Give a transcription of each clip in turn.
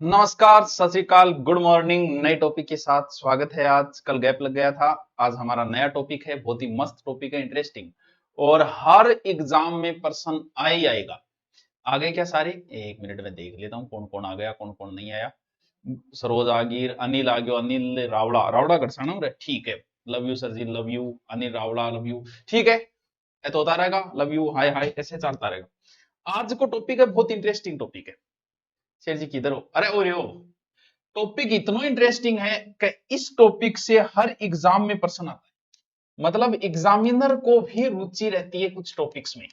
नमस्कार, सत श्री अकाल, गुड मॉर्निंग। नए टॉपिक के साथ स्वागत है। आज कल गैप लग गया था। आज हमारा नया टॉपिक है, बहुत ही मस्त टॉपिक है, इंटरेस्टिंग और हर एग्जाम में प्रश्न आ ही आएगा। आ गए क्या सारे? एक मिनट में देख लेता हूँ कौन कौन आ गया, कौन कौन नहीं आया। सरोज आगिर, अनिल आ गयो, अनिल रावड़ा, रावड़ा करसाना रे, ठीक है। Love you sir ji, love you. Anil Rawda, love you, ठीक है। ये तो होता रहेगा, लव यू, हाय हाय, ऐसे चलता रहेगा। आज को टॉपिक है, बहुत इंटरेस्टिंग टॉपिक है। शेर जी किधर हो? अरे ओ रे हो। टॉपिक इतना इंटरेस्टिंग है कि इस टॉपिक से हर एग्जाम में प्रश्न आता है। मतलब एग्जामिनर को भी रुचि रहती है कुछ टॉपिक्स में।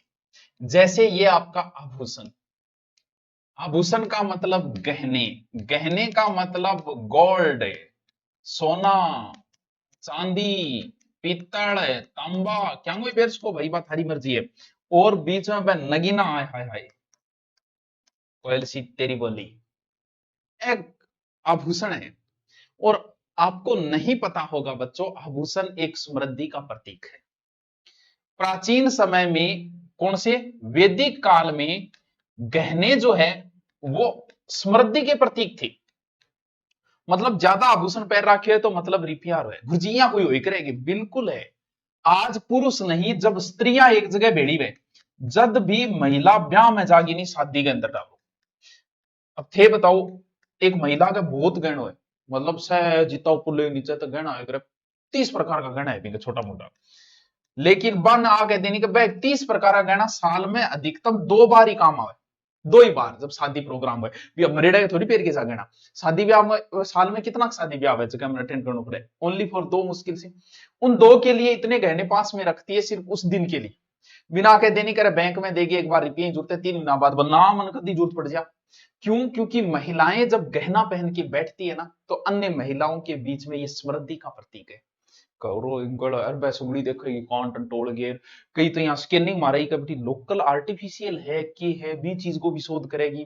जैसे ये आपका आभूषण। आभूषण का मतलब गहने। गहने का मतलब गोल्ड, सोना, चांदी, पीतल, तांबा, क्या कोई बेर्स को भाई, बात हरी मर्जी है। और बीच में नगीना, हाय हाय हाय, कोयल सी तेरी बोली, एक आभूषण है। और आपको नहीं पता होगा बच्चों, आभूषण एक समृद्धि का प्रतीक है। प्राचीन समय में, कौन से, वैदिक काल में गहने जो है वो समृद्धि के प्रतीक थे। मतलब ज्यादा आभूषण पहन रखे है तो मतलब रिपियार है, भुजिया कोई हुई करेगी, बिल्कुल है। आज पुरुष नहीं, जब स्त्रियां एक जगह भेड़ी हुए, जब भी महिला ब्याह में जागी नहीं, शादी के अंदर डालो। अब थे बताओ, एक महिला का बहुत गहनो है। मतलब सह जितना ऊपर ले नीचे तक गहना है, 30 प्रकार का गहना है बिंगे, छोटा मोटा। लेकिन बन आके देने के बैग 30 प्रकार का गहना साल में अधिकतम 2 बार ही काम आवे। दो ही बार, जब शादी प्रोग्राम हुए। भी अब मरेड़ा के थोड़ी पेर के जा गहना। शादी ब्याह में साल में कितना शादी ब्याह है जगह में अटेंड करना पड़े, ओनली फॉर दो, मुश्किल से। उन दो के लिए इतने गहने पास में रखती है, सिर्फ उस दिन के लिए। बिना के देनी करे बैंक में देगी, एक बार रुपये जरूरत है, 3 महीना बाद ना मन कदी जरूरत पड़ जा। क्यों? क्योंकि महिलाएं जब गहना पहन के बैठती है ना, तो अन्य महिलाओं के बीच में ये समृद्धि का प्रतीक है। करो इंगड़ अरबे सुगड़ी देखेगी, कौन टंटोल गेर। कई तो यहाँ स्कैनिंग मारेगी, कभी लोकल आर्टिफिशियल है कि है भी चीज को भी शोध करेगी।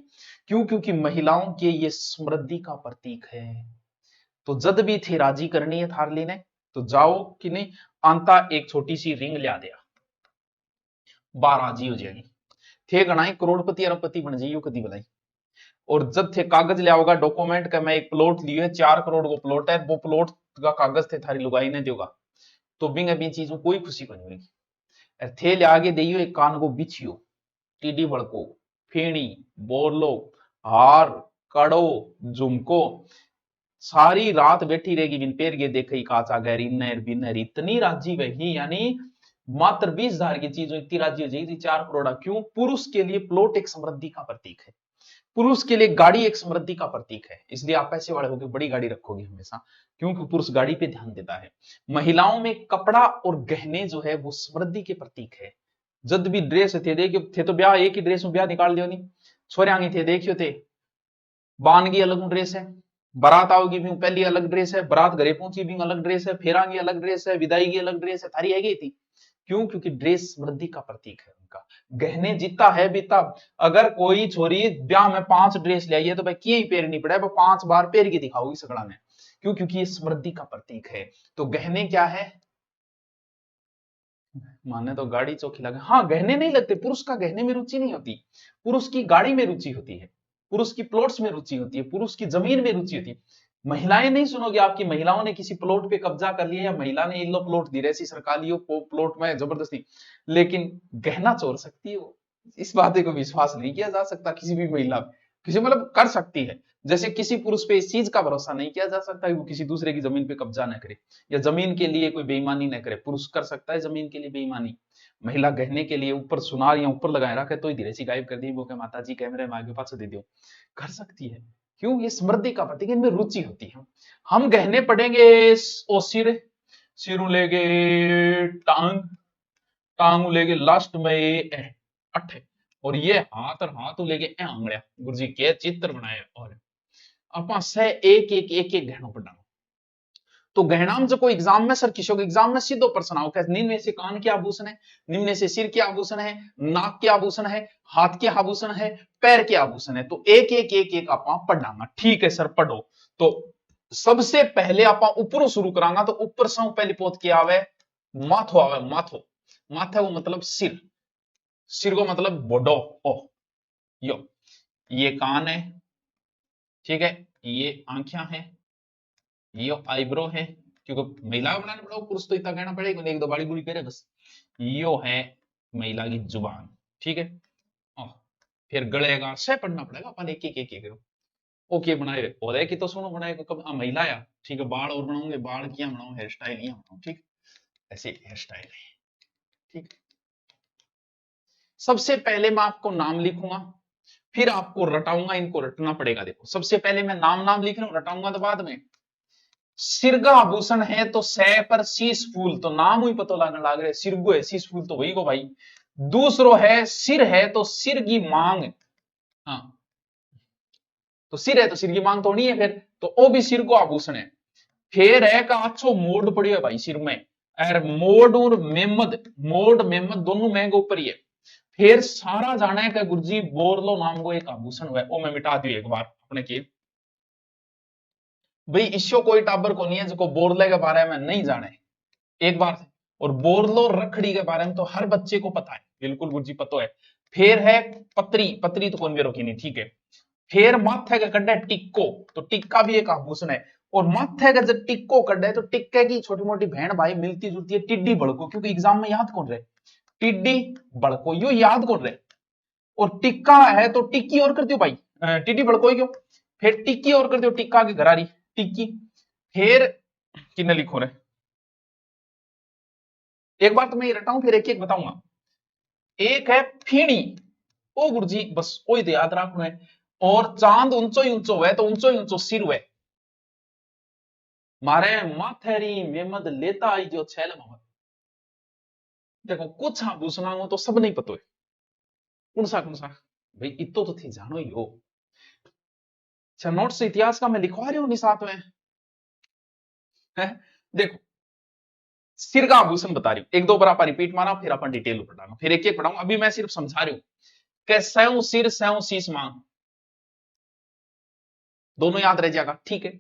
क्यों? क्योंकि महिलाओं के ये समृद्धि का प्रतीक है। तो जद भी थे राजी करनी है थारली ने, तो जाओ कि नहीं, आंता एक छोटी सी रिंग लिया दिया, 12 राजी हो जाएगी। थे गणाई करोड़पति अरबपति बन जाइयो कदी बनाई। और जब थे कागज ले आओगा डॉक्यूमेंट का, मैं एक प्लॉट लियो है, 4 करोड़ को प्लॉट है, वो प्लॉट का कागज थे थारी लुगाई ने देगा, तो बिंग अभी चीज में कोई खुशी को नहीं होगी। थे ले आगे दियो एक कान को बिछियो, टीडी बड़को, फेणी, बोरलो, हार, कड़ो, झुमको, सारी रात बैठी रहेगी बिन पैर के देखी काचा गहरी नहर बिनहर, इतनी राजी वही, यानी मात्र 20,000 की चीज इतनी राजी हो जाएगी 4 करोड़। क्यों? पुरुष के लिए प्लॉट एक समृद्धि का प्रतीक है। पुरुष के लिए गाड़ी एक समृद्धि का प्रतीक है। इसलिए आप पैसे वाले होकर बड़ी गाड़ी रखोगे हमेशा, क्योंकि पुरुष गाड़ी पे ध्यान देता है। महिलाओं में कपड़ा और गहने जो है वो समृद्धि के प्रतीक है। जब भी ड्रेस थे, देखियो थे तो ब्याह एक ही ड्रेस में ब्याह निकाल दियो नहीं। छोरियांगी थे, देखियो थे, बान की अलग ड्रेस है, बारात आओगी भी पहली अलग ड्रेस है, बारात घरे पहुंची भी अलग ड्रेस है, फेरा की अलग ड्रेस है, विदाई की अलग ड्रेस है, थारी है थी। क्यों? क्योंकि ड्रेस समृद्धि का प्रतीक है उनका। गहने जितना है बीता। अगर कोई छोरी ब्याह में 5 ड्रेस ले आई है तो भाई की ही पेरनी पड़े, 5 बार पेर के दिखाओगी सगड़ा में। क्यों? क्योंकि ये समृद्धि का प्रतीक है। तो गहने क्या है? माने तो गाड़ी चौकी लगे, हाँ गहने नहीं लगते, पुरुष का गहने में रुचि नहीं होती। पुरुष की गाड़ी में रुचि होती है, पुरुष की प्लॉट्स में रुचि होती है, पुरुष की जमीन में रुचि होती है। महिलाएं नहीं सुनोगे आपकी महिलाओं ने किसी प्लॉट पे कब्जा कर लिया, या महिला ने इन लो प्लॉट दी रही सरकार प्लॉट में जबरदस्ती, लेकिन गहना चोर सकती है वो। इस बात को विश्वास नहीं किया जा सकता किसी भी महिला, किसी मतलब कर सकती है। जैसे किसी पुरुष पे इस चीज का भरोसा नहीं किया जा सकता कि वो किसी दूसरे की जमीन पे कब्जा न करे, या जमीन के लिए कोई बेईमानी न करे। पुरुष कर सकता है जमीन के लिए बेईमानी, महिला गहने के लिए ऊपर सुनार या ऊपर लगाए रखे तो ही धीरे सी गायब कर दी, वो माता जी कैमरे में आगे पास दे दो, कर सकती है। क्यों? ये समृद्धि का प्रतीक, इनमें रुचि होती है। हम गहने पढ़ेंगे ओ सिर, सिरू लेके टांग, टांग लेके लास्ट में अठ, और ये हाथ और हाथ लेके आंगड़िया, गुरु जी के चित्र बनाए। और अपा सह एक एक गहनों पढ़ना। तो गहनाम जो कोई एग्जाम में, सर किशोर के एग्जाम में सीधो प्रश्न आओ, निम्न में से कान के आभूषण है, निम्न में से सिर के आभूषण है, नाक के आभूषण है, हाथ के आभूषण है, पैर के आभूषण है। तो एक एक आप पढ़ना। ठीक है सर, पढ़ो। तो सबसे पहले आप ऊपरों शुरू करांगा, तो ऊपर से पहली पोत क्या आवे? माथो आवे, माथो। माथा वो मतलब सिर, सिर को मतलब बोडो। ओ यो, ये कान है, ठीक है, ये आंखें हैं, ये आईब्रो है, क्योंकि महिला को बनाना पड़ेगा, पुरुष तो इतना कहना पड़ेगा, एक दो बाड़ी बुड़ी करे बस। यो है महिला की जुबान, ठीक है। फिर गले का से पढ़ना पड़ेगा अपन, एक ओके बनाए और एक ही तो सुनो बनाए कब महिला या, ठीक है। बाल और बनाऊंगे, बाल क्या बनाऊं, हेयर स्टाइल यहाँ बनाऊं, ठीक, ऐसे हेयर स्टाइल है, ठीक। सबसे पहले मैं आपको नाम लिखूंगा, फिर आपको रटाऊंगा, इनको रटना पड़ेगा। देखो सबसे पहले मैं नाम नाम लिख रहा हूं, रटाऊंगा तो बाद में। सिरगा आभूषण है तो सै पर शीश फूल, तो नाम ही पता लगने लग रहे, सिरगो है शीश फूल तो वही को भाई। दूसरो है सिर है तो सिर की मांग, हाँ तो सिर है तो सिर की मांग तो नहीं है, फिर तो वो भी सिर को आभूषण है। फिर है का अच्छो मोड पड़ी है भाई सिर में, और मोड और मेमद, मोड मेमद दोनों महंगे ऊपर ही है। फिर सारा जाना है कि गुरुजी बोरलो नाम को एक आभूषण हुआ है, वो मैं मिटा दियो एक बार अपने की भाई, इसो कोई टाबर को नहीं है जो बोरले के बारे में नहीं जाने एक बार से। और बोरलो रखड़ी के बारे में तो हर बच्चे को पता है, बिल्कुल गुरुजी पता है। फिर है पत्री, पत्री तो कौन भी रोकी नहीं, ठीक है। फिर माथे का कड्डा टिक्को, तो टिक्का भी एक आभूषण है। और माथे का जब टिक्को कड्डा है तो टिक्के की छोटी मोटी बहन भाई मिलती जुलती है टिड्डी बड़को, क्योंकि एग्जाम में याद कौन रहे, टिड्डी बड़को, यो याद कौन रहे। और टिक्का है तो टिक्की और कर दियो भाई, टिड्डी बड़को क्यों, फिर टिक्की और कर दियो, टिक्का की घरारी टिक्की। फिर किन्ने लिखो रे, एक बार तो मैं ये रटाऊं फिर एक एक बताऊंगा। एक है फीणी, ओ गुरुजी बस वही तो याद रखना है। और चांद ऊंचो ही ऊंचो है तो ऊंचो ही ऊंचो सिर है, मारे माथेरी मेमद लेता आई जो छैल मोहम्मद। देखो कुछ आभूषणों को तो सब नहीं पता है, कौन सा भाई इतो तो थी जानो ही हो। अच्छा नोट्स इतिहास का मैं लिखवा रही हूं साथ में है। देखो सिर का आभूषण बता रही हूं, एक दो बार आप रिपीट मारा, फिर अपन डिटेल पढ़ाऊंगा, फिर एक एक पढ़ाऊंगा। अभी मैं सिर्फ समझा रही हूं कि सैं सिर सैं शीश मांग, दोनों याद रह जाएगा, ठीक है।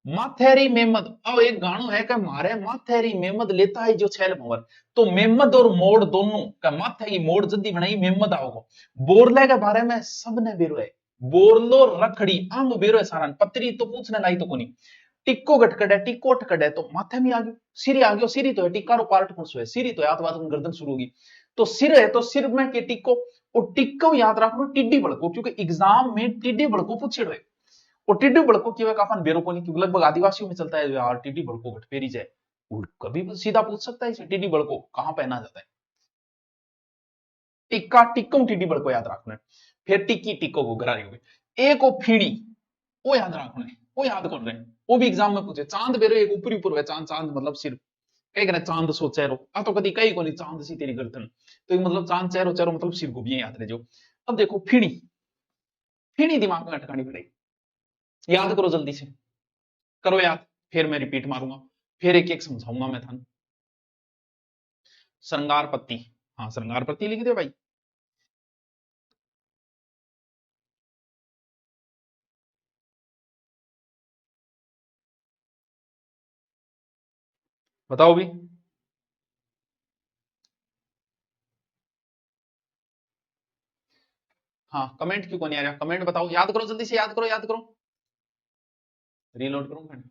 माथेरी मेमद, अब एक गानो है कि मारे माथेरी मेमद लेता है जो छैल मोहर, तो मेमद और मोड़ दोनों का माथे की मोड़ जल्दी बनाई मेमद आओगे। बोरले के बारे में सबने बेरो है, बोरलो रखड़ी आम बेरो है सारा, पत्री तो पूछने लाई तो कोनी। टिक्को गटकड़ है, टिक्को अटकड़ है तो माथे में आ गयो, सिरी आ गयो, सिरी तो है टिक्का रो पार्ट कौन सो है, सिरी तो याद बात गर्दन शुरू होगी, तो सिर है तो सिर में के टिक्को। और टिक्को याद रखो टिड्डी बड़को, क्योंकि एग्जाम में टिड्डी बड़को पूछे रहे। और टिड्डी बड़को की काफन बेरो नहीं, क्योंकि लगभग आदिवासियों में चलता है यार टिड्डी बड़को घटपेरी जाए, कभी भी सीधा पूछ सकता है टिड्डी बड़को कहां पहना जाता है। टिक्का टिक्को टिड्डी बड़को याद रखना है। फिर टिक्की टिक्को को घरारी हो गई। एक वो फीड़ी, वो याद रखना है, वो याद कर रहे हैं, वो भी एग्जाम में पूछे। चांद बेरो एक ऊपरी ऊपर है, चांद चांद मतलब सिर, कई करे चांद सो चेहरो, आ तो कभी कई को नहीं चांद सी तेरी गर्दन, तो मतलब चांद चेहरो, चेहरो मतलब सिर को भी याद रहे जो। अब देखो फीड़ी, फीड़ी दिमाग में अटकानी पड़ेगी, याद करो जल्दी से, करो याद, फिर मैं रिपीट मारूंगा, फिर एक एक समझाऊंगा मैं थान। श्रृंगार पत्ती, हाँ श्रृंगार पत्ती लिख दे भाई। बताओ भी, हाँ कमेंट क्यों को नहीं आ रहा, कमेंट बताओ, याद करो जल्दी से, याद करो याद करो, रीलोड करूं मैं।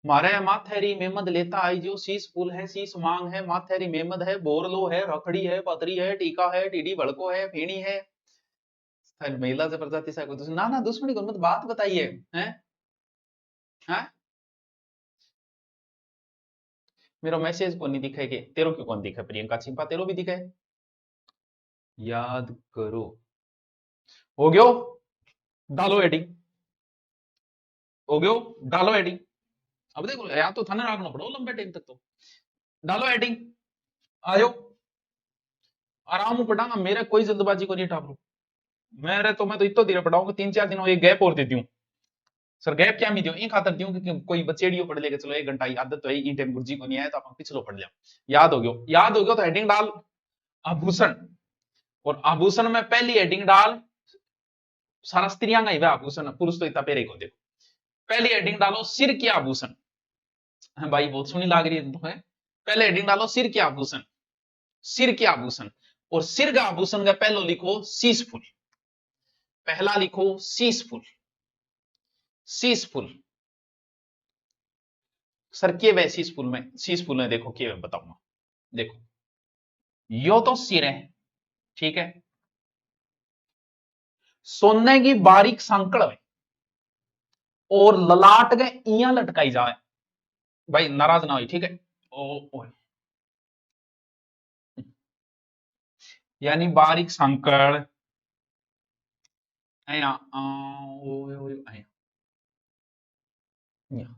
मारे माथेरी मेमद लेता आई जो शीश फूल है शीश मांग है, माथेरी मेमद है, बोरलो है, रखड़ी है, पतरी है, टीका है, टीडी भड़को है, फेणी है। महिला से प्रजाति से कोई ना ना दुश्मनी को मत बात बताइए हैं, हैं? मेरा मैसेज को नहीं दिखेगे, तेरो क्यों कौन दिखा, प्रियंका छिपा तेरो भी दिखे, याद करो, हो गयो, डालो एडिंग, हो गयो, डालो एडिंग। अब देखो याद तो थाने रखना पड़ो लंबे टाइम तक, तो डालो एडिंग, आ जाओ, आराम से पढ़ाऊंगा, मेरे कोई जल्दबाजी को नहीं टापरो, मैं तो इतो धीरे पढ़ाऊंगा, 3-4 दिन एक गैप और देती हूँ सर, गैप क्या मी दियो इन खातर दियो कि कोई बचेड़ियो पढ़ लेगा, चलो 1 घंटा की आदत तो है, इन टाइम गुरुजी को नहीं आया तो अपन पिछलो पढ़ लिया, याद हो गयो, याद हो गयो तो हेडिंग डाल आभूषण, और आभूषण में पहली हेडिंग डाल, सारा स्त्रियां का ही आभूषण, पुरुष तो इतना पेरे को देखो, पहली हेडिंग डालो सिर के आभूषण, भाई बहुत सुनी लाग रही है तुम्हें, पहले हेडिंग डालो सिर के आभूषण, सिर के आभूषण, और सिर का आभूषण का पहलो लिखो शीश फूल, पहला लिखो शीश फूल, सीसफुल। सर के वे सीसफुल में, सीसफुल में देखो के वे बताऊंगा। देखो यो तो सिर है, ठीक है, सोने की बारीक सांकड़ है और ललाट के इया लटकाई जाए। भाई नाराज ना हो, ठीक है। ओ यानी बारीक सांकड़ अया अया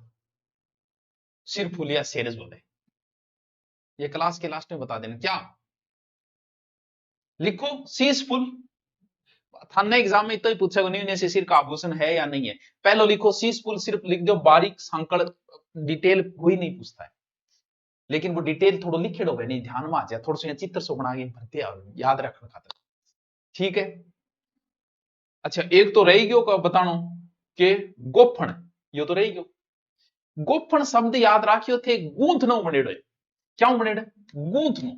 सिर फुलिया सेरस बोले। ये क्लास के लास्ट में बता देना क्या लिखो। सीसफुल थाने एग्जाम में तो ही पूछेगा नहीं से सिर का आभूषण है या नहीं है। पहले लिखो सीसफुल, सिर्फ लिख दो बारीक सांकड़, डिटेल कोई नहीं पूछता है, लेकिन वो डिटेल थोड़ा लिखे डो नहीं ध्यान में आ जाए, थोड़ा सा चित्र सो बना के भरते याद रखने खातर, ठीक है। अच्छा एक तो रही गयो का बतानो के गोफण, यो तो रही गयो। गोफण शब्द याद राखियो थे गूंथ नो बनेड़ो है। क्यों बनेड़ो? गूंथ नो।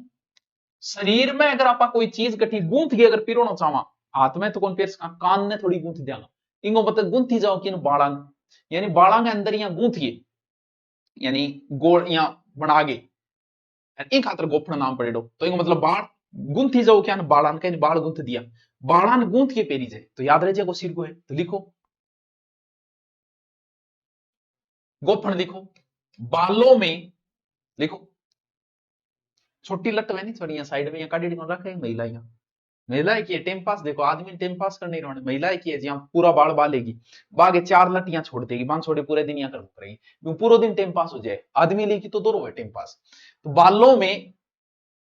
शरीर में अगर आप कोई चीज कठी गूंथ गई अगर पिरोना चाहवा, हाथ में तो कौन पेर सका, कान ने थोड़ी गूंथ दिया इंगो मतलब गूंथी जाओ कि बाड़ा, यानी बाड़ा के अंदर यहाँ गूंथ गए, यानी गोल यहाँ बना गए, इन खातर गोफण नाम पड़ेडो। तो इनको मतलब बाढ़ गूंथी जाओ क्या बाड़ान का, बाढ़ गूंथ दिया, बाड़ान गूंथ के पेरी जाए तो याद रह जाएगा सिर को है, तो लिखो गोफण लिखो। बालों में लिखो, छोटी लट है नहीं थोड़ी साइड में काटी रखे महिला, महिला की टाइम पास, देखो आदमी टाइम पास करने रहे, महिला की है जहां पूरा बाल बालेगी, बागे चार लटियां छोड़ देगी, बांध छोड़े पूरे दिन यहाँ कर करेगी, पूरा दिन टाइम पास हो जाए, आदमी लेगी तो दोनों है टाइम पास। तो बालों में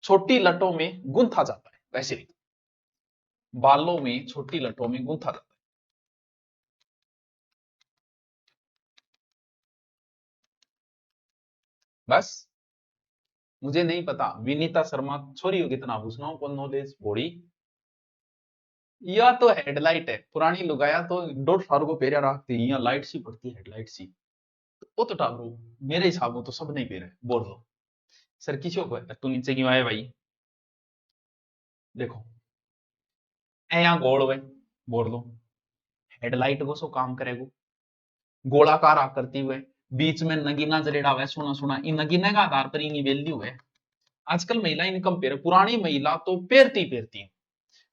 छोटी लटों में गुंथा जाता है, वैसे भी बालों में छोटी लटों में गुंथा जाता है। बस मुझे नहीं पता, विनीता शर्मा छोरी हो कितना पूछना कौन नॉलेज बॉडी, या तो हेडलाइट है पुरानी लुगाया तो डोट फारू को पेरिया रखती है, लाइट सी पड़ती है हेडलाइट सी, तो वो तो टाबरू मेरे हिसाब तो सब नहीं पेरे बोल दो। सर किसी को तू नीचे क्यों आए भाई, देखो ए यहाँ गोल हुए बोल दो, हेडलाइट को सो काम करेगो, गोलाकार आकृति हुए, बीच में नगीना जरेड़ा हुआ सुना सुना, इन नगीने का आधार पर इनकी वैल्यू है। आजकल महिला इनकम पेर, पुरानी महिला तो पेरती पेरती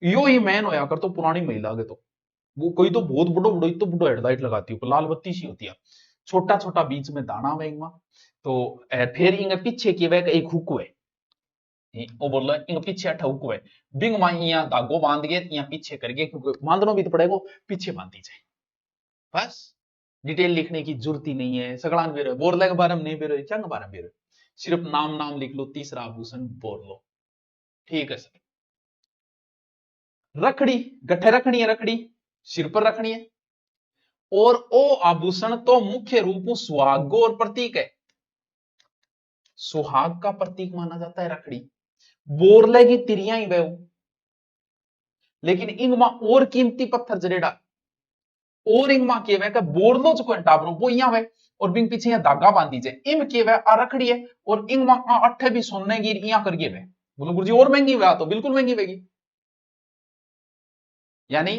यो ही मैन होया कर, तो पुरानी महिला के तो वो कोई तो बहुत बड़ो बड़ो तो बड़ो हेडलाइट लगाती है, लाल बत्ती सी होती है, छोटा छोटा बीच में दाना हुआ इनमें, तो फिर इनके पीछे की वह एक हुक है, वो बोल रहा है इनके पीछे अठा हुक है, बिंग मां यहाँ धागो बांध के यहाँ पीछे करके, क्योंकि बांधना भी तो पड़ेगा, पीछे बांधी जाए। बस डिटेल लिखने की जरूरत ही नहीं है, सगड़ान बेरो बोरले के बारे में नहीं बेरो, चंग बारे में बेरो, सिर्फ नाम नाम लिख लो, तीसरा आभूषण बोल लो, ठीक है सर। रखड़ी गठे रखनी है, रखड़ी सिर पर रखनी है, और ओ आभूषण तो मुख्य रूप सुहाग और प्रतीक है, सुहाग का प्रतीक माना जाता है रखड़ी, बोरले की तिरिया ही वह, लेकिन इनमा और कीमती पत्थर जरेड़ा, और इनमा के वह का बोरलो जो टाबरो वो यहाँ वह, और बिन पीछे यहाँ धागा बांधी जाए, इम के वह आ रखड़ी है, और इनमा अट्ठे भी सोने की यहाँ करके वह, बोलो गुरुजी और महंगी वह तो बिल्कुल महंगी वहगी, यानी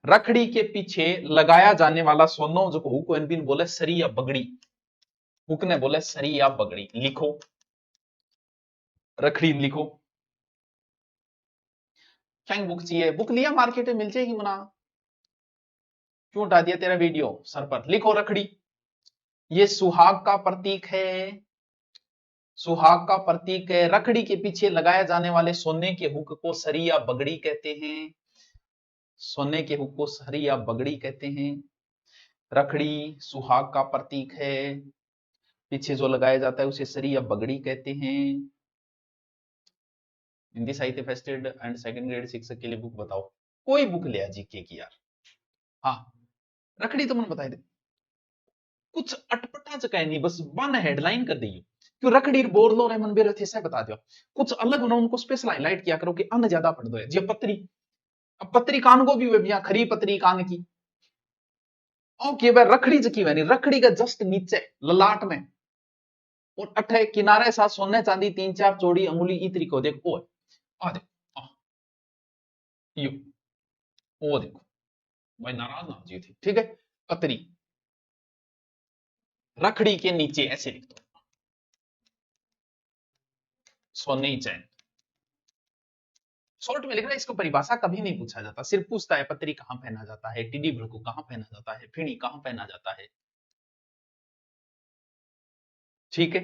रखड़ी के पीछे लगाया जाने वाला सोनो जो हुक बिन बोले सरी या बगड़ी, हुक ने बोले सरी या बगड़ी, लिखो रखड़ी लिखो। क्या बुक चाहिए, बुक लिया मार्केट में मिल जाएगी मुना, क्यों उठा दिया तेरा वीडियो सर पर, लिखो रखड़ी, ये सुहाग का प्रतीक है, सुहाग का प्रतीक है, रखड़ी के पीछे लगाए जाने वाले सोने के हुक को सरी या बगड़ी कहते हैं, सोने के हुक को सरी या बगड़ी कहते हैं, रखड़ी सुहाग का प्रतीक है, पीछे जो लगाया जाता है उसे सरी या बगड़ी कहते हैं। हिंदी साहित्य first grade and second grade शिक्षक के लिए बुक बताओ, कोई बुक ले जीके की यार। हाँ रखड़ी तो मैंने बताई दे, कुछ अटपटा जगह नहीं, बस वन हेडलाइन कर दी क्यों रखड़ी बोर लो मन बेरो थे से बता दो, कुछ अलग होना उनको स्पेशल हाईलाइट किया करो कि अन्न ज्यादा पढ़ दो है जी पत्री, अब पत्री कान को भी हुए खरी पत्री कान की, ओके भाई रखड़ी जकी वह नहीं, रखड़ी का जस्ट नीचे ललाट में, और अठे किनारे साथ सोने चांदी तीन चार चौड़ी अंगुली इतरी को देख, ओ आ देखो यो ओ देखो, भाई नाराज ना जी थी, ठीक है पत्री, रखड़ी के नीचे ऐसे लिख दो, सोने की चैन। शॉर्ट में लिख रहा है, इसको परिभाषा कभी नहीं पूछा जाता, सिर्फ पूछता है पत्री कहां पहना जाता है, टिड्डी भड़कू कहां पहना जाता है, फिणी कहां पहना जाता है। ठीक है,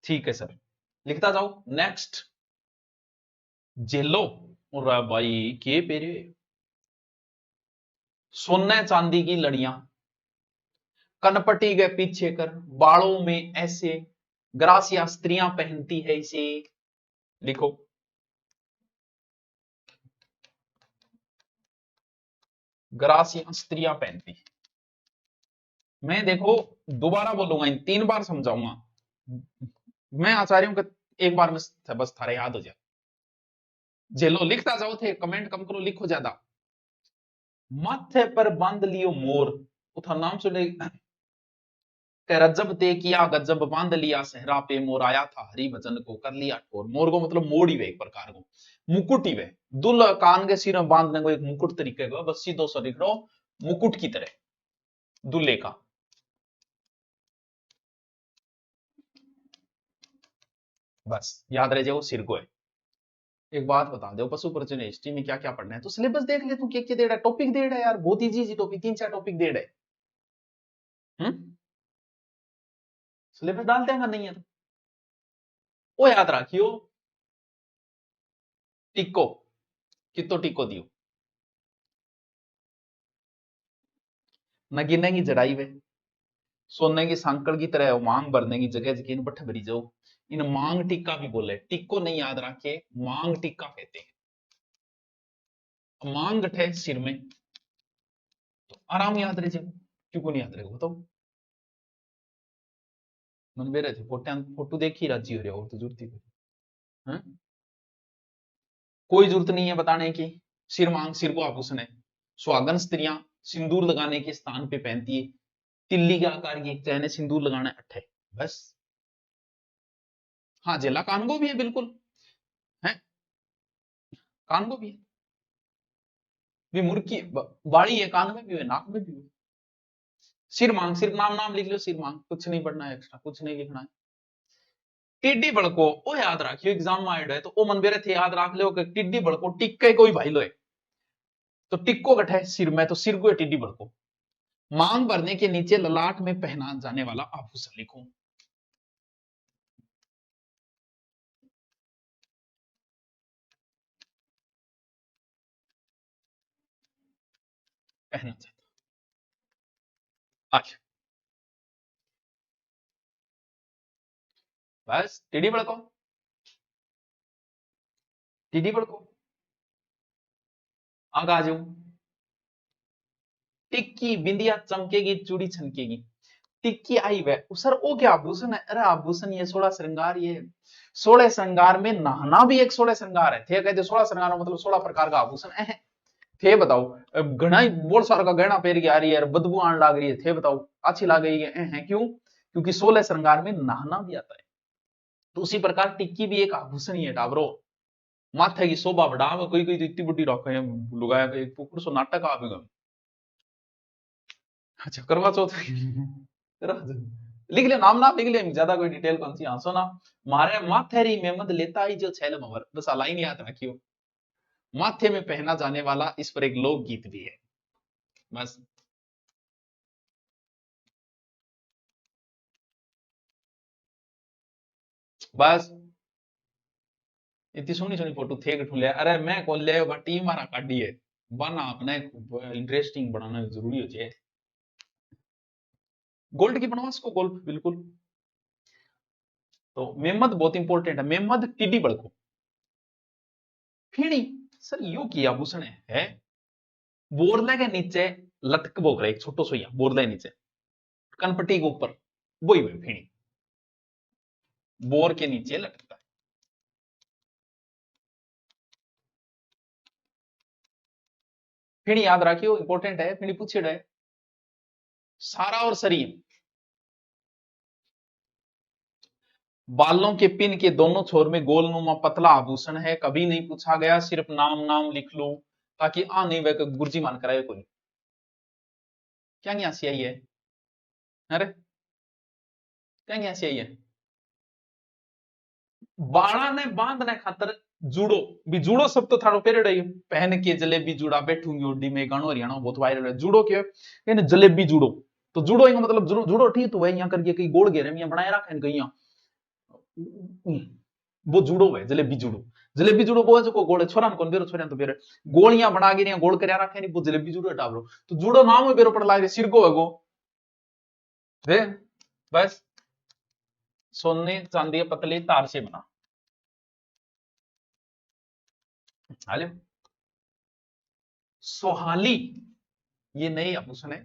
ठीक है सर, लिखता जाओ। नेक्स्ट, जेलो। और भाई के पेरे, सोने चांदी की लड़ियां, कनपटी के पीछे कर, बालों में ऐसे, ग्रासिया स्त्रियां पहनती है इसे। लिखो, ग्रासिया स्त्रियां पहनती। मैं देखो दोबारा बोलूंगा, इन 3 बार समझाऊंगा, मैं आचार्यों का एक बार में बस थारे याद हो जाए। जेलो, लिखता जाओ थे, कमेंट कम करो, लिखो ज्यादा। माथे पर बांध लियो मोर, उठा नाम सुने, कह रज्जब ते किया गजब, बांध लिया सहरा पे, मोर आया था हरि भजन को, कर लिया ठोर। मोर को मतलब मोड़ ही वे, एक प्रकार को मुकुट ही वे, दुल कान के सिर में बांधने को एक मुकुट तरीके का, बस सीधो सा लिख लो, मुकुट की तरह दूल्हे का। बस याद रह जाओ, सिर को है। एक बात बता दो, पशु प्रजनन हिस्ट्री में क्या क्या पढ़ना है, तो सिलेबस देख ले तू, क्या क्या दे रहा है, टॉपिक दे रहा है यार, बहुत इजी टॉपिक, 3-4 टॉपिक दे रहा है। सिलेबस डाल देगा नहीं है तो वो याद रखियो, टिक्को कितो टिक्को दियो, नगीने की जड़ाई वे, सोने की सांकड़ की तरह मांग भरने की जगह जगह बठ भरी जाओ, इन मांग टिक्का भी बोले, टिक्को नहीं याद रखे, मांग टिक्का कहते हैं। मांग गठे सिर में, तो आराम याद रहे, क्यों को नहीं याद रहेगा बताओ। मन बेरे थे फोटो देखी राजी हो रहा, और तो जरूरत ही है, कोई जरूरत नहीं है बताने की। सिर मांग, सिर को आभूषण है, सुहागन स्त्रियां सिंदूर लगाने के स्थान पे पहनती है, तिल्ली के आकार की एक चैन है, सिंदूर लगाना है अट्ठे, बस। हाँ, जेला कानगो भी है, बिल्कुल है, कानगो भी है, भी मुर्की बाड़ी है, कान में भी है, नाक में भी है। सिर मांग, सिर्फ नाम नाम लिख लो, सिर मांग, कुछ नहीं पढ़ना है एक्स्ट्रा, कुछ नहीं लिखना है। टिड्डी बड़को ओ याद रखियो, एग्जाम में आए तो ओ मन बेरे थे, याद रख लो कि टिड्डी बड़को टिक्के कोई भाई लो है, तो टिक्को गठे सिर में, तो सिर को है टिड्डी बड़को। मांग भरने के नीचे ललाट में पहना जाने वाला आभूषण लिखो, पहना जाता। अच्छा, बस टिड्डी बड़को, टिड्डी बड़को, आग आ जाओ। टिक्की बिंदिया चमकेगी, चूड़ी छनकेगी, टिक्की आई वह सर, वो क्या आभूषण है, अरे आभूषण ये 16 श्रृंगार, ये 16 श्रृंगार में नहाना भी एक 16 श्रृंगार है, थे कहते 16 श्रृंगार मतलब 16 प्रकार का आभूषण है। थे बताओ, घना ही बहुत सारा का गहना पहन के आ रही है, बदबू आने लग रही है, थे बताओ अच्छी लग रही है, क्यों, क्योंकि 16 श्रृंगार में नहाना भी आता है। तो उसी प्रकार टिक्की भी एक आभूषण ही है टाबरो, माथे की शोभा बढ़ाव, कोई कोई तो इतनी बड़ी रखे है, लुगाया एक पुकुर सो नाटक आ भी गए। अच्छा, करवा चौथ लिख लिया, नाम नाम लिख लिया, ज्यादा कोई डिटेल कौन सी, हंसो ना। मारे माथेरी में मद लेता ही जो छैल मवर, बस लाइन याद रखियो, माथे में पहना जाने वाला, इस पर एक लोकगीत भी है, बस। बस इतनी सोनी सोनी फोटो थे ठुले, अरे मैं कौन ले टीम मारा काटी है, बना अपने इंटरेस्टिंग बनाना जरूरी हो जाए। गोल्ड की बनवा इसको, गोल्ड बिल्कुल। तो मेमद बहुत इंपॉर्टेंट है, मेमद टिड्डी बड़को, फिणी सर यू की आभूषण है, बोरले के नीचे लटक बोक रहे, एक छोटो सोया बोरले के नीचे, कनपट्टी के ऊपर, वही वही फिणी, बोर के नीचे लटकता है। फिणी याद रखियो, इंपॉर्टेंट है, फिणी पूछे है। सारा और शरीर, बालों के पिन के दोनों छोर में गोलनुमा पतला आभूषण है, कभी नहीं पूछा गया, सिर्फ नाम नाम लिख लो, ताकि आ नहीं वह गुर्जी मान कराए कोई, क्या नहीं हंसी आई है, अरे कहेंगे ऐसे ही है। बाणा ने बांधने खातर जुड़ो भी, जुड़ो सब तो थारो पेरेड है। पहन के जलेबी जुड़ा बैठूंगी ओडी में, गानो हरियाणा बहुत वायरल है। जुड़ो क्यों है, जलेबी जुड़ो। तो जुड़ो का मतलब जुड़ो, जुड़ो ठीक तो वही यहाँ करके कहीं गोल घेरे में बनाए रखे कहीं, वो जुड़ो है, जलेबी जुड़ो। जलेबी जुड़ो वो जो गोल छोरा कौन बेरो, छोरा तो बेरे गोलियां बना के गोल कर रखे नहीं, वो जलेबी जुड़ो टाबरो। तो जुड़ो नाम है बेरो पड़ लाग सिर को है गो वे, बस सोने चांदी पतली तार से बना। हाले सोहाली ये नई आभूषण है,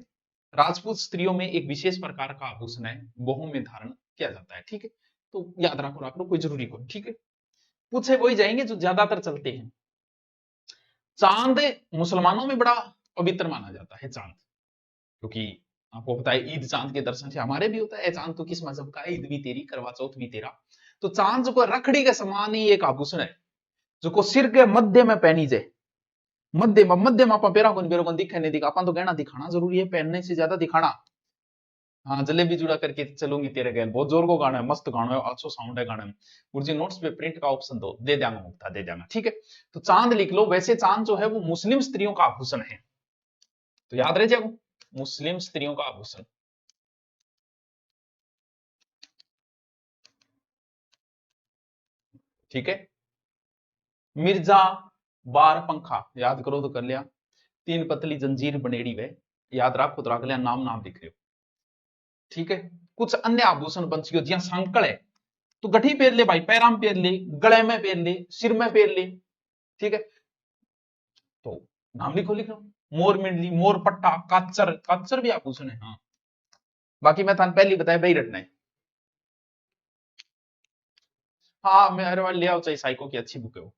राजपूत स्त्रियों में एक विशेष प्रकार का आभूषण है, बहु में धारण किया जाता है। ठीक है, तो याद रखो, रख लो, कोई जरूरी को। ठीक है, पूछे वही जाएंगे जो ज्यादातर चलते हैं। चांद मुसलमानों में बड़ा पवित्र माना जाता है चांद, क्योंकि आपको पता है ईद चांद के दर्शन से हमारे भी होता है। चांद तो किस मजहब का है, ईद भी तेरी, करवा चौथ भी तेरा। तो चांद जो रखड़ी के समान ही एक आभूषण है, जो को सिर के मध्य में पहनी जाए। मध्य में आप पेरा कौन बेरो कौन दिखे नहीं दिखा, अपन तो गहना दिखाना जरूरी है, पहनने से ज्यादा दिखाना। हाँ, जलेबी जुड़ा करके चलूंगी तेरे गैल, बहुत जोर को गाना है, मस्त गाना है, अच्छो साउंड है गाने में। गुरुजी नोट्स पे प्रिंट का ऑप्शन दो, दे देंगे मुक्ता, दे देंगे। ठीक है, तो चांद लिख लो। वैसे चांद जो है वो मुस्लिम स्त्रियों का आभूषण है, तो याद रह जाएगा, मुस्लिम स्त्रियों का आभूषण। ठीक है, मिर्जा बार पंखा याद करो तो कर लिया। तीन पतली जंजीर बनेड़ी वे, याद रखो तो रख लिया, नाम नाम लिख रहे हो। ठीक है, कुछ अन्य आभूषण पंछियों जिया सांकल है, तो गठी पेर ले भाई, पैराम पेर ले, गले में पेर ले, सिर में पेर ले। ठीक है, तो नाम लिखो, लिख लो। मोर मिंडली, मोर पट्टा, काचर, काचर भी आभूषण है। हाँ, बाकी मैं थान पहले बताया भाई रटना है। हाँ, मेरे वाले ले आओ, चाहिए साइको की अच्छी बुक है वो।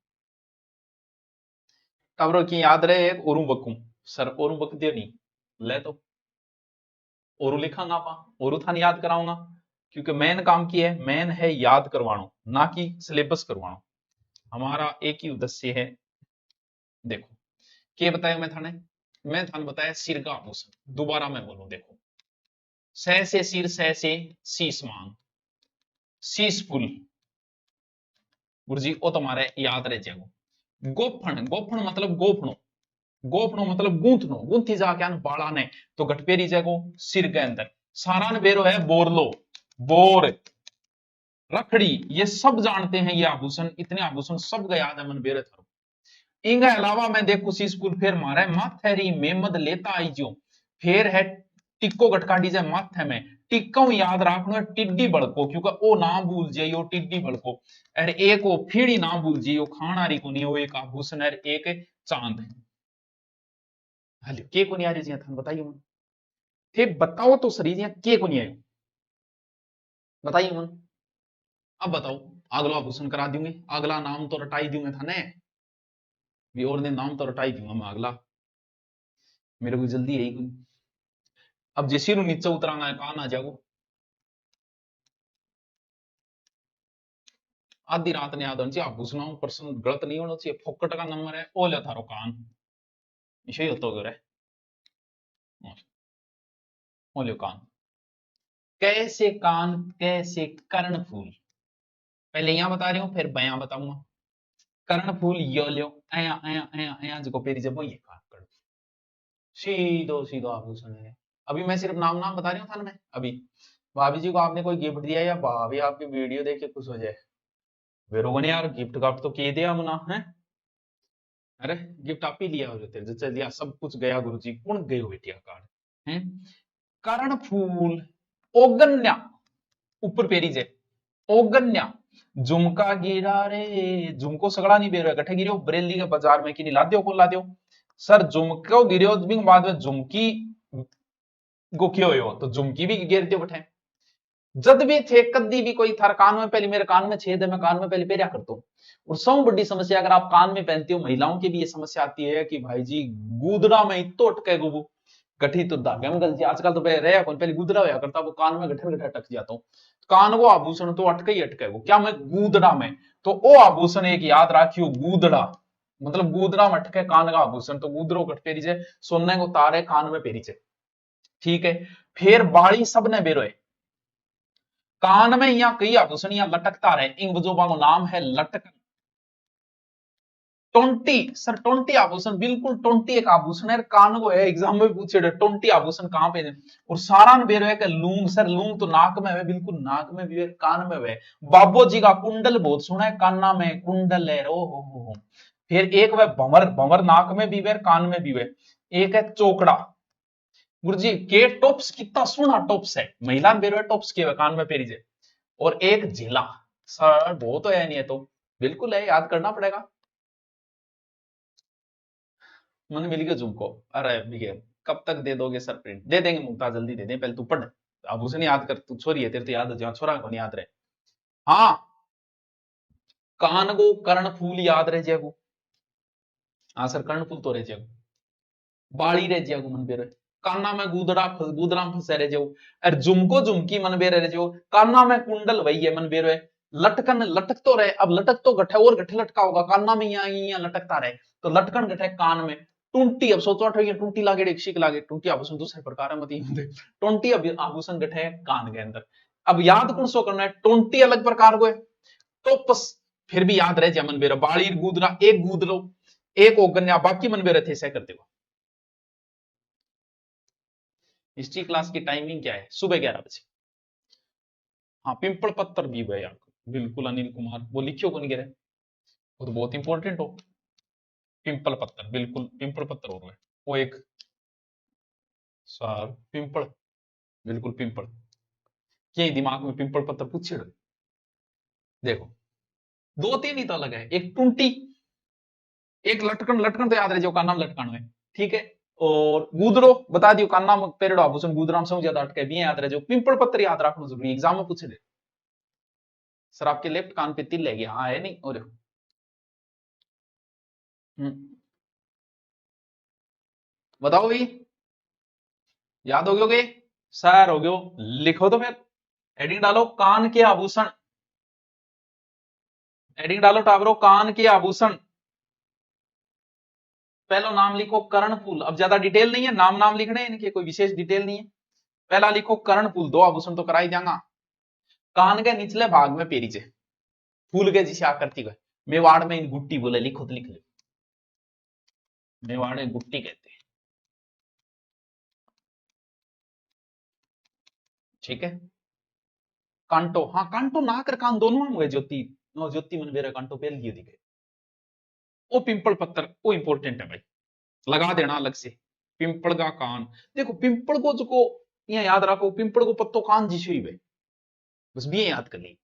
कब्रों की याद रहे एक ओरू बकू, सर ओरू बक दियो नहीं ले, तो ओरू लिखांगा आप, ओरू थान याद कराऊंगा, क्योंकि मेन काम की है, मेन है याद करवानो, ना कि सिलेबस करवानो। हमारा एक ही उद्देश्य है। देखो क्या बताया मैं थाने बताया सिर का आभूषण। दोबारा मैं बोलूं, देखो, सह से सिर, सह से शीश मांग, शीश फुल, गुरुजी ओ तुम्हारे याद रह जाएगा। गोफण, गोफण मतलब गोफणो, गोफणो मतलब गूंथनो, गूंथी जाके बाला ने, तो गटपेरी जागो सिर के अंदर। सारान बेरो है बोरलो, बोर, रखड़ी, ये सब जानते हैं ये आभूषण, इतने आभूषण सब गया याद है मन बेरे थारो। इनके अलावा मैं देखू शीशपुर फिर मारे माथेरी मेमद लेता आई जो, फिर है टिक्को गटकाटी जाए माथे में, टिक्को याद रखना टिड्डी बड़को, क्योंकि ओ ना भूल जाइयो टिड्डी बड़को। और एक वो फीड़ी ना भूल जाइयो, खाना री को नहीं, वो एक आभूषण है, एक चांद है। हेलो के को नहीं आ रही जी थान बताइए मन, फिर बताओ तो सही जी के को नहीं आयो, बताइए मन। अब बताओ, अगला आभूषण करा दूंगी, अगला नाम तो रटाई दूंगे थाने भी, और ने नाम तो रटाई दूंगा मैं अगला, मेरे को जल्दी यही कोई। अब जैसे नीचे उतराना है, कहा ना जाओ, आधी रात ने याद होनी चाहिए, आभूषणों प्रश्न गलत नहीं होना चाहिए। फोकट का नंबर है ओ ले थारो कान, इसे होता हो ओलियो कान। कैसे कान, कैसे कर्ण फूल, पहले यहां बता रही हूं, फिर बयां बताऊंगा। कर्ण फूल यो लियो, अया अया अया अया जो पेरी जब वो ये कान कर्ण, सीधो सीधो आभूषण है। अभी मैं सिर्फ नाम नाम बता रही हूँ था ना मैं अभी। भाभी जी को आपने कोई गिफ्ट दिया, या भाभी आपकी वीडियो देख के खुश हो जाए, वे रोग ने यार गिफ्ट का तो के दिया मुना है, अरे गिफ्ट आप ही लिया हो जाते जो चल दिया, सब कुछ गया गुरुजी, कौन गए हो बेटिया कार्ड है। कर्ण फूल, ओगन्या, ऊपर पेरी जे, ओगन्या, झुमका गिरा रे, झुमको सगड़ा नहीं बेरो गठे गिरो बरेली के बाजार में कि नहीं ला दियो, कौन ला दियो सर, झुमको गिरो बाद में झुमकी गुखियो हो, तो झुमकी भी गिर दियो बैठे। जद भी थे कदी भी कोई थार कान में, पहले मेरे कान में छेद है, मैं कान में पहले पेरिया करता हूँ। और सौ बड़ी समस्या अगर आप कान में पहनते हो, महिलाओं की भी ये समस्या आती है कि भाई जी गुदरा में इतो अटके गुबू, गठी तो धागे में गलती, आजकल तो रहा कौन, पहले गुदरा होया करता, वो कान में गठर गठर अटक जाता हूँ। कान वो आभूषण तो अटके ही अटके वो, क्या मैं गुदड़ा में, तो वो आभूषण एक याद रखियो, गुदड़ा मतलब गुदड़ा में अटके कान का आभूषण, तो गुदरो कट पेरी से सोने को तार है कान में पेरी से। ठीक है, फिर बाड़ी सब ने बेरो है, कान में या कई आभूषण या लटकता रहे, इन वजोबा को नाम है लटकन। टोंटी सर, टोंटी आभूषण, बिल्कुल टोंटी एक आभूषण है, कान को है, एग्जाम में पूछे टोंटी आभूषण कहां पे है। और सारा बेर है कि लूंग, सर लूंग तो नाक में है, बिल्कुल नाक में भी है, कान में है। बाबू जी का कुंडल बहुत सुना है, काना में कुंडल है, ओ हो। फिर एक वह भंवर, भंवर नाक में भी है, कान में भी है। एक है चोकड़ा। गुरुजी के टॉप्स, कितना सोना टॉप्स है, महिला में बेरो है टॉप्स के कान में पेरी जे। और एक जिला, सर बहुत है नहीं है तो बिल्कुल है, याद करना पड़ेगा। मन मिल गया झुमको, अरे भैया कब तक दे दोगे सर प्रिंट? दे देंगे मुमताज, जल्दी दे दें, पहले तू पढ़। अब उसे नहीं याद कर, तू छोरी है, तेरे तो याद हो जाए, छोरा को नहीं याद रहे। हाँ, कान को कर्ण फूल याद रहे जेगो। हाँ सर, कर्ण फूल तो रहे जेगो, बाड़ी रहे जेगो मन बेरे। काना में गुदड़ा, गुदड़ा फंसे रहे जेगो। और झुमको झुमकी मन बेरे रहे जेगो। काना में कुंडल वही है मन बेरे। लटकन लटक तो रहे, अब लटक तो गठे और गठे लटका होगा, काना में यहाँ लटकता रहे, तो लटकन गठे कान में। टूंटी, अब सोचो टूंटी लागे एक शिक लागे, टूंटी आभूषण दूसरे प्रकार है मती होते। टूंटी अब आभूषण गठे कान के अंदर। अब याद कौन सो करना है, टूंटी अलग प्रकार को है तो फिर भी याद रहे जमन बेरा, बाड़ी गुदरा एक गूद लो, एक ओगन्या, बाकी मन बेरे थे, सह करते हो। हिस्ट्री क्लास की टाइमिंग क्या है? सुबह 11 बजे। हाँ, पिंपल पत्थर भी हुआ यार, बिल्कुल अनिल कुमार, वो लिखियो कौन गिरे, वो तो बहुत इंपॉर्टेंट हो। पिंपल पत्थर, बिल्कुल पिंपल पत्थर हो रहा है वो एक, सर पिंपल, बिल्कुल पिंपल, ये दिमाग में पिंपल पत्थर पूछे। देखो दो तीन ही तो अलग है, एक टूंटी, एक लटकन, लटकन तो याद रहे जो का नाम लटकन है, ठीक है। और गुदरो बता दियो का नाम, पेरेडो आभूषण गुदराम समझ ज्यादा अटके भी याद रहे जो। पिंपल पत्थर याद रखना जरूरी, एग्जाम में पूछे दे। सर आपके लेफ्ट कान पे तिल है, हाँ है नहीं, और बताओ भाई, याद हो गयोगे? सर हो गयो, लिखो तो फिर, हेडिंग डालो कान के आभूषण, हेडिंग डालो टाबरो कान के आभूषण। पहला नाम लिखो कर्णफूल, अब ज्यादा डिटेल नहीं है, नाम नाम लिखने हैं इनके, कोई विशेष डिटेल नहीं है। पहला लिखो कर्णफूल, दो आभूषण तो कराई जाएगा। कान के निचले भाग में पेरीचे फूल के जिसे आकृति का, मेवाड़ में इन गुट्टी बोले, लिखो तो लिख लो, मेवाड़ में गुट्टी कहते हैं, ठीक है। कांटो, हाँ कांटो नाक और कान दोनों में हुए, ज्योति ज्योति मन बेरा कांटो पहल दिए दिखे। वो पिंपल पत्थर, वो इंपॉर्टेंट है भाई, लगा देना अलग से। पिंपल का कान, देखो पिंपल को जो को यहाँ याद रखो, पिंपल को पत्तो कान जिसे ही भाई, बस भी ये याद कर ली।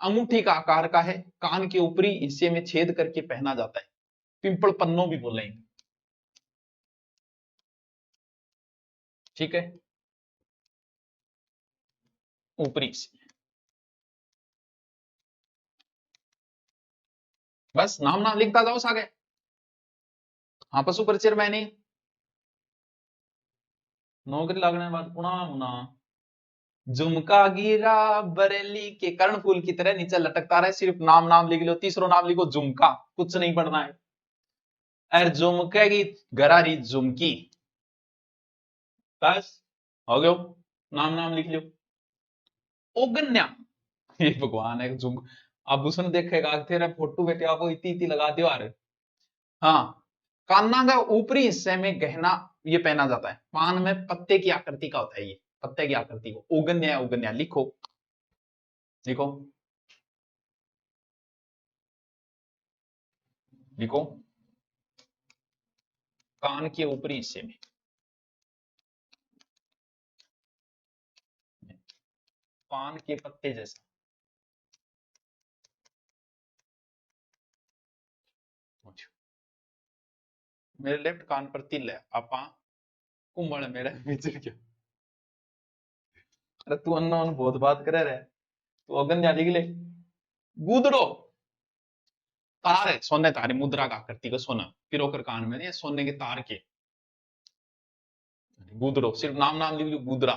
अंगूठी का आकार का है, कान के ऊपरी हिस्से में छेद करके पहना जाता है, पिंपल पन्नो भी बोलेंगे, ठीक है, ऊपरी से। बस नाम नाम लिखता जाओ सागे। हाँ, पशु परिचय मैंने नौकरी लगने के बाद पुनः मुना, झुमका गिरा बरेली के कर्णफूल की तरह नीचे लटकता रहे, सिर्फ नाम नाम लिख लो, तीसरो नाम लिखो झुमका, कुछ नहीं पढ़ना है। अरे झुमके की गरारी झुमकी, बस हो गयो, नाम नाम लिख लो। ओगन्या, ये भगवान है, झुम आभूषण देखेगा तेरा फोटो बेटे आपको इतनी इतनी लगा दो यार। हाँ, कान्ना का ऊपरी हिस्से में गहना ये पहना जाता है, पान में पत्ते की आकृति का होता है, ये पत्ते की आकृति को ओगन्या है, ओगन्या लिखो, लिखो, लिखो, कान के ऊपरी हिस्से में पान के पत्ते जैसा, मेरे लेफ्ट कान पर तिल है, आपा कुंभल मेरे विचर गया। अरे तू अन्न बहुत बात करे रहे, तू अगन्या लिख ले। गुदड़ो, तार है, सोने तारे मुद्रा का आकृति का सोना, पिरोकर कान में नहीं, सोने के तार के। गुदड़ो, सिर्फ नाम नाम लिख लो, गुदरा,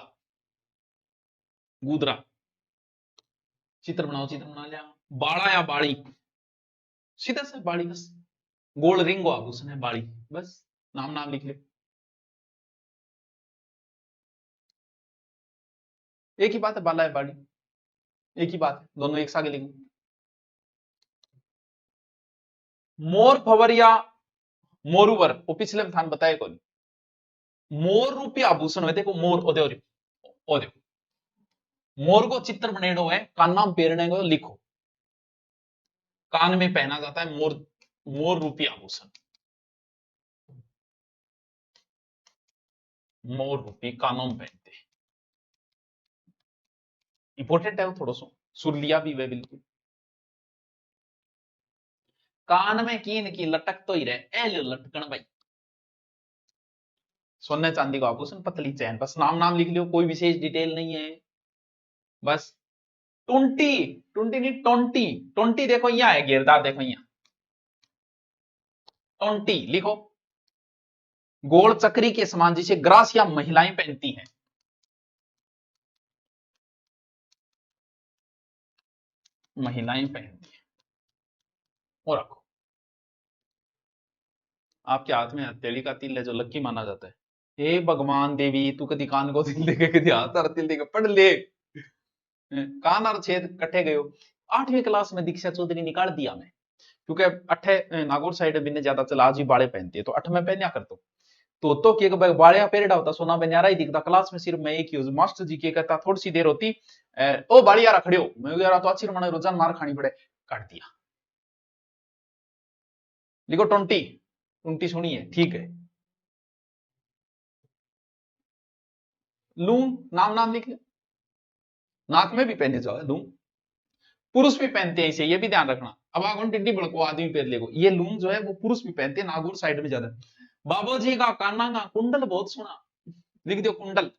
गुदरा, चित्र बनाओ, चित्र बना लिया। बाड़ा या बाड़ी, सीधा से बाड़ी, बस गोल रिंग आभूषण है बाड़ी, बस नाम नाम लिख ले। एक ही बात है, बाला है बाड़ी, एक ही बात है, दोनों एक साथ लिखो। मोर फवरिया मोरूवर, वो पिछले में थान बताए कौन, मोर रूपी आभूषण है। देखो मोर, ओ देखो मोर को चित्र बनेड़ो है, कान में पेरने को लिखो, कान में पहना जाता है मोर, मोर रूपी आभूषण, मोर रूपी कानों में पहनते, इंपॉर्टेंट है वो थोड़ा सा, सुरलिया भी वे बिल्कुल। कान में कीन की लटक तो ही रहे, ए लटकन भाई, सोने चांदी का आभूषण, पतली चैन, बस नाम नाम लिख लियो, कोई विशेष डिटेल नहीं है बस। टुंटी, टुंटी नहीं टोंटी, टोंटी देखो यहाँ है घेरदार, देखो यहाँ टोंटी लिखो, गोल चक्री के समान, जिसे ग्रास या महिलाएं पहनती हैं, महिलाएं पहनती हैं। और रखो, आपके हाथ में हथेली का तिल है जो लक्की माना जाता है। हे भगवान देवी, तू कदी कान को तिल देके, कदी हाथ और तिल देके, पढ़ ले। कान और छेद कट्ठे गयो। 8वीं क्लास में दीक्षा चौधरी निकाल दिया मैं, क्योंकि अठे नागौर साइड बिन्ने ज्यादा चला, आज ही बाड़े पहनती है, तो 8 में पहनया करतो, तो के बाड़िया पेरेडा होता, सोना बन्यारा ही दिखता, क्लास में सिर्फ मैं एक ही हूँ। मास्टर जी के कहता थोड़ी सी देर होती, ओ बाड़ियारा खड़े हो, मैं यार तो अच्छी रमण रोजान मार खानी पड़े, काट दिया। लिखो 20, 20 सुनी है, ठीक है। लूंग, नाम नाम लिख ले, नाक में भी पहने जाओ लूंग, पुरुष भी पहनते हैं इसे, ये भी ध्यान रखना। अब आगो टिड्डी बड़को आदमी पहन लेगो, ये लूंग जो है वो पुरुष भी पहनते हैं, नागौर साइड में ज्यादा। बाबू जी का काना का कुंडल बहुत सुना, लिख दो कुंडल,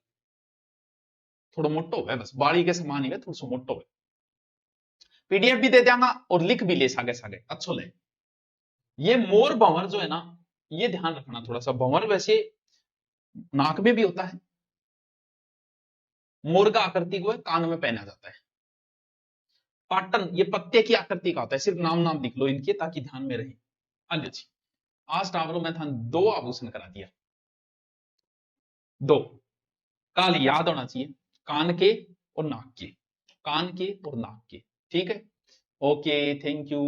थोड़ा मोटो है, बस बाड़ी के समान ही है, थोड़ा सा मोटो है। पीडीएफ भी दे देंगा और लिख भी ले सागे सागे, अच्छो ले। ये मोर भंवर जो है ना, ये ध्यान रखना थोड़ा सा, भंवर वैसे नाक में भी होता है, मोर का आकृति को है कान में पहना जाता है। पाटन, ये पत्ते की आकृति का होता है, सिर्फ नाम नाम लिख लो इनके ताकि ध्यान में रहे। अल्ले जी, आज टावरों में था 2 आभूषण करा दिया, 2 काल याद होना चाहिए, कान के और नाक के, कान के और नाक के, ठीक है। Okay, thank you.